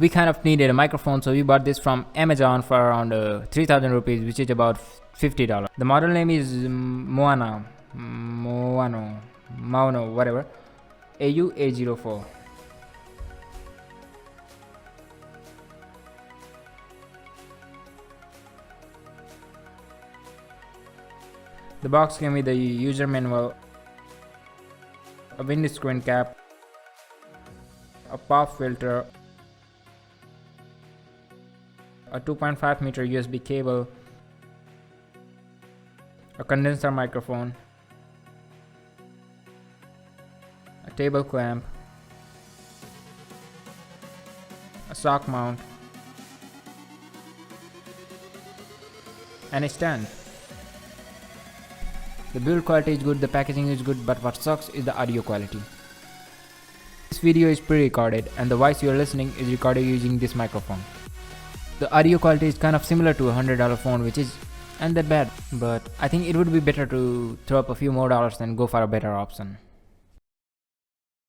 we kind of needed a microphone, so we bought this from Amazon for around 3000 rupees, which is about $50. The model name is Maono, whatever, AU-A04. The box came with a user manual, a windscreen cap, a pop filter, a 2.5 meter USB cable, a condenser microphone, a table clamp, a sock mount, and a stand. The build quality is good, the packaging is good, but what sucks is the audio quality. This video is pre-recorded and the voice you are listening is recorded using this microphone. The audio quality is kind of similar to a $100 phone, which is not that bad, but I think it would be better to throw up a few more dollars and go for a better option.